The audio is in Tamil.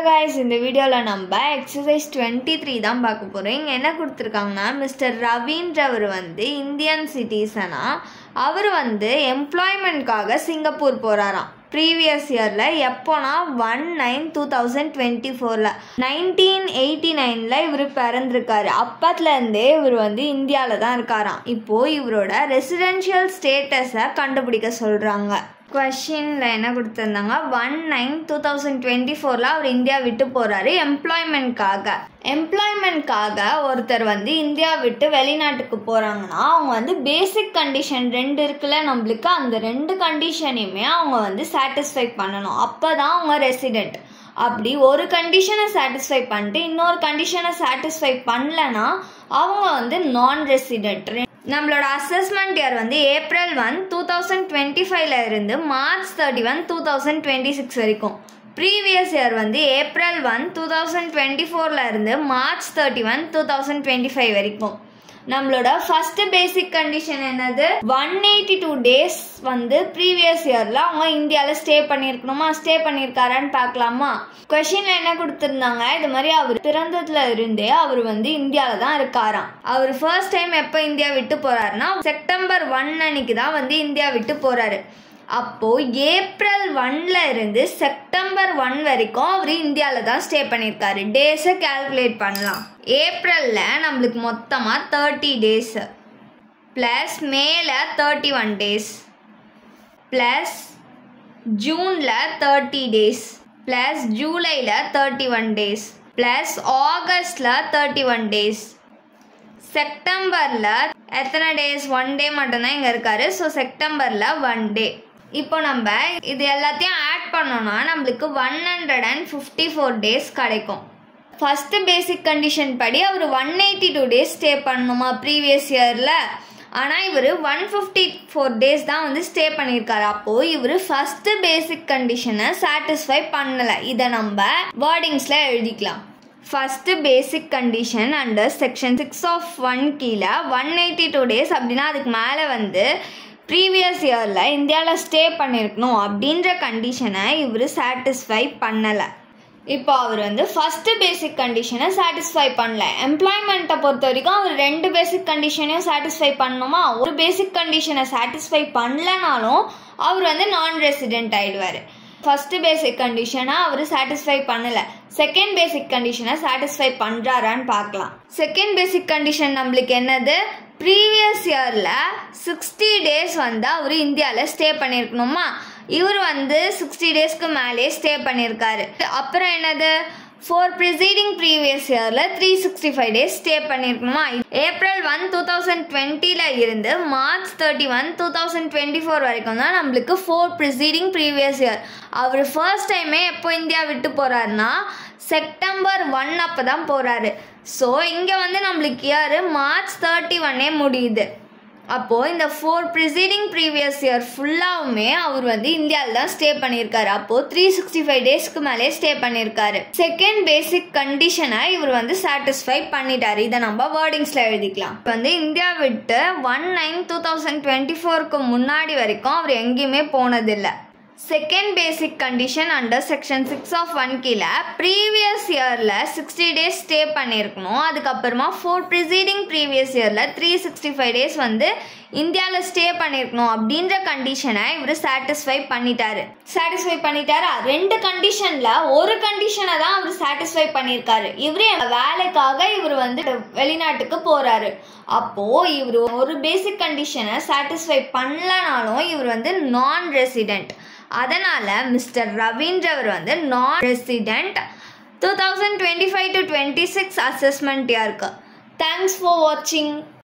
guys, in the video la namba exercise 23 தான் பார்க்க போறோம். இங்க என்ன கொடுத்திருக்காங்கன்னா மிஸ்டர் ரவீந்திரவர் வந்து இந்தியன் சிட்டிசனா அவர் வந்து எம்ப்ளாய்மென்ட்காக சிங்கப்பூர் போறாராம். ப்ரீவியஸ் இயர்ல எப்போனா 1/9/2024ல 1989ல இவர் பிறந்திருக்காரு. அப்பத்துல இருந்தே இவர் வந்து இந்தியால தான் இருக்காராம். இப்போ இவரோட ரெசிடென்ஷியல் ஸ்டேட்டஸை கண்டுபிடிக்க சொல்றாங்க. கொஷின்ல என்ன கொடுத்துருந்தாங்க, 1/9/2024ல அவர் இந்தியா விட்டு போறாரு எம்ப்ளாய்மெண்ட்காக ஒருத்தர் வந்து இந்தியா விட்டு வெளிநாட்டுக்கு போறாங்கன்னா அவங்க வந்து பேசிக் கண்டிஷன் 2 இருக்குல்ல நம்மளுக்கு, அந்த 2 கண்டிஷனையுமே அவங்க வந்து சாட்டிஸ்ஃபை பண்ணணும். அப்பதான் அவங்க ரெசிடென்ட். அப்படி ஒரு கண்டிஷனை சாட்டிஸ்ஃபை பண்ணிட்டு இன்னொரு கண்டிஷனை சாட்டிஸ்ஃபை பண்ணலன்னா அவங்க வந்து நான் ரெசிடென்ட். நம்மளோட அசஸ்மெண்ட் இயர் வந்து April 1, 2025ல இருந்து March 31, 2026 வரைக்கும். ப்ரீவியஸ் இயர் வந்து April 1, 2024ல இருந்து March 31, 2025 வரைக்கும். நம்மளோட ஃபர்ஸ்ட் பேசிக் கண்டிஷன் என்னது, 182 டேஸ் வந்து ப்ரீவியஸ் இயர்ல அவங்க இந்தியாவில் ஸ்டே பண்ணியிருக்கணுமா, ஸ்டே பண்ணியிருக்காரான்னு பார்க்கலாமா. கொஷின்ல என்ன கொடுத்துருந்தாங்க, இது மாதிரி அவர் பிறந்ததுல இருந்தே அவர் வந்து இந்தியாவில தான் இருக்காராம். அவர் ஃபர்ஸ்ட் டைம் எப்போ இந்தியா விட்டு போறாருன்னா September 1 அன்னைக்கு தான் வந்து இந்தியா விட்டு போறாரு. அப்போ April 1ல இருந்து September 1 வரைக்கும் அவர் இந்தியாவில தான் ஸ்டே பண்ணியிருக்காரு. டேஸை கால்குலேட் பண்ணலாம். ஏப்ரல்ல நம்மளுக்கு மொத்தமா 30 டேஸ் பிளஸ் மேல 31 டேஸ் பிளஸ் ஜூன்ல 30 டேஸ் பிளஸ் ஜூலைல 31 டேஸ் பிளஸ் ஆகஸ்ட்ல 31 டேஸ் செப்டம்பர்ல எத்தனை டேஸ், 1 டே மட்டும்தான் இங்க இருக்காரு. ஸோ செப்டம்பர்ல 1 டே. இப்போ நம்ம இது எல்லாத்தையும் ஆட் பண்ணோம்னா நம்மளுக்கு 154 டேஸ் கிடைக்கும். ஃபர்ஸ்ட் பேசிக் கண்டிஷன் படி அவர் 182 டேஸ் ஸ்டே பண்ணணுமா ப்ரீவியஸ் இயர்ல, ஆனால் இவர் 154 டேஸ் தான் வந்து ஸ்டே பண்ணியிருக்காரு. அப்போ இவர் ஃபர்ஸ்ட் பேசிக் கண்டிஷனை சாட்டிஸ்ஃபை பண்ணலை. இதை நம்ம வேர்டிங்ஸ்ல எழுதிக்கலாம். First basic condition under section 6 of 1 கீழே 182 டேஸ் அப்படின்னா அதுக்கு மேலே வந்து ப்ரீவியஸ் இயரில் இந்தியாவில் ஸ்டே பண்ணியிருக்கணும் அப்படின்ற கண்டிஷனை இவர் சாட்டிஸ்ஃபை பண்ணலை. இப்போ அவர் வந்து ஃபர்ஸ்ட் பேசிக் கண்டிஷனை சாட்டிஸ்ஃபை பண்ணல. எம்ப்ளாய்மெண்ட்டை பொறுத்த வரைக்கும் அவர் 2 பேசிக் கண்டிஷனையும் சாட்டிஸ்ஃபை பண்ணணுமா. ஒரு பேசிக் கண்டிஷனை சாட்டிஸ்ஃபை பண்ணலனாலும் அவர் வந்து நான் ரெசிடென்ட் ஆயிடுவார். ஃபர்ஸ்ட் பேசிக் கண்டிஷனை அவர் சாட்டிஸ்ஃபை பண்ணல. செகண்ட் பேசிக் கண்டிஷனை சாட்டிஸ்ஃபை பண்றாரான்னு பார்க்கலாம். செகண்ட் பேசிக் கண்டிஷன் நம்மளுக்கு என்னது, ப்ரீவியஸ் இயர்ல 60 டேஸ் வந்து அவர் இந்தியாவில் ஸ்டே பண்ணியிருக்கணுமா. இவர் வந்து 60 டேஸ்க்கு மேலே ஸ்டே பண்ணியிருக்காரு. அப்புறம் என்னது, ஃபார் ப்ரிசீடிங் ப்ரீவியஸ் இயர்ல 365 டேஸ் ஸ்டே பண்ணியிருக்கணுமா. April 1, 2020ல இருந்து March 31, 2024 வரைக்கும் தான் நம்மளுக்கு ஃபார் ப்ரிசீடிங் ப்ரீவியஸ் இயர். அவர் ஃபர்ஸ்ட் டைமே எப்போ இந்தியா விட்டு போறாருன்னா September 1 அப்போ தான் போறாரு. ஸோ இங்கே வந்து நம்மளுக்கு இயர் March 31 முடியுது. அப்போது இந்த ஃபார் ப்ரிசீடிங் ப்ரீவியஸ் இயர் ஃபுல்லாவுமே அவர் வந்து இந்தியாவில் தான் ஸ்டே பண்ணியிருக்காரு. அப்போது 365 டேஸ்க்கு மேலே ஸ்டே பண்ணியிருக்காரு. செகண்ட் பேசிக் கண்டிஷனை இவர் வந்து சாட்டிஸ்ஃபை பண்ணிட்டாரு. இதை நம்ம வேர்டிங்ஸில் எழுதிக்கலாம். வந்து இந்தியா விட்டு 1/9/2024க்கு முன்னாடி வரைக்கும் அவர் எங்கேயுமே போனதில்லை. Second basic condition under section 6 of 1 கீழே ப்ரீவியஸ் இயரில் 60 டேஸ் ஸ்டே பண்ணியிருக்கணும். அதுக்கப்புறமா ஃபார் ப்ரிசீடிங் ப்ரீவியஸ் இயரில் 365 டேஸ் வந்து இந்தியாவில் ஸ்டே பண்ணியிருக்கணும் அப்படின்ற கண்டிஷனை இவர் சாட்டிஸ்ஃபை பண்ணிட்டாரு. 2 கண்டிஷனில் ஒரு கண்டிஷனை தான் அவர் சாட்டிஸ்ஃபை பண்ணியிருக்காரு. இவர் வேலைக்காக இவர் வந்து வெளிநாட்டுக்கு போகிறாரு. அப்போது இவர் ஒரு பேசிக் கண்டிஷனை சாட்டிஸ்ஃபை பண்ணலனாலும் இவர் வந்து நான் ரெசிடென்ட். அதனால மிஸ்டர் ரவீந்திரவர் வந்து நான் ரெசிடென்ட் 2025 to 26 அசஸ்மெண்ட் இயருக்கு. தேங்க்ஸ் ஃபார் வாட்சிங்.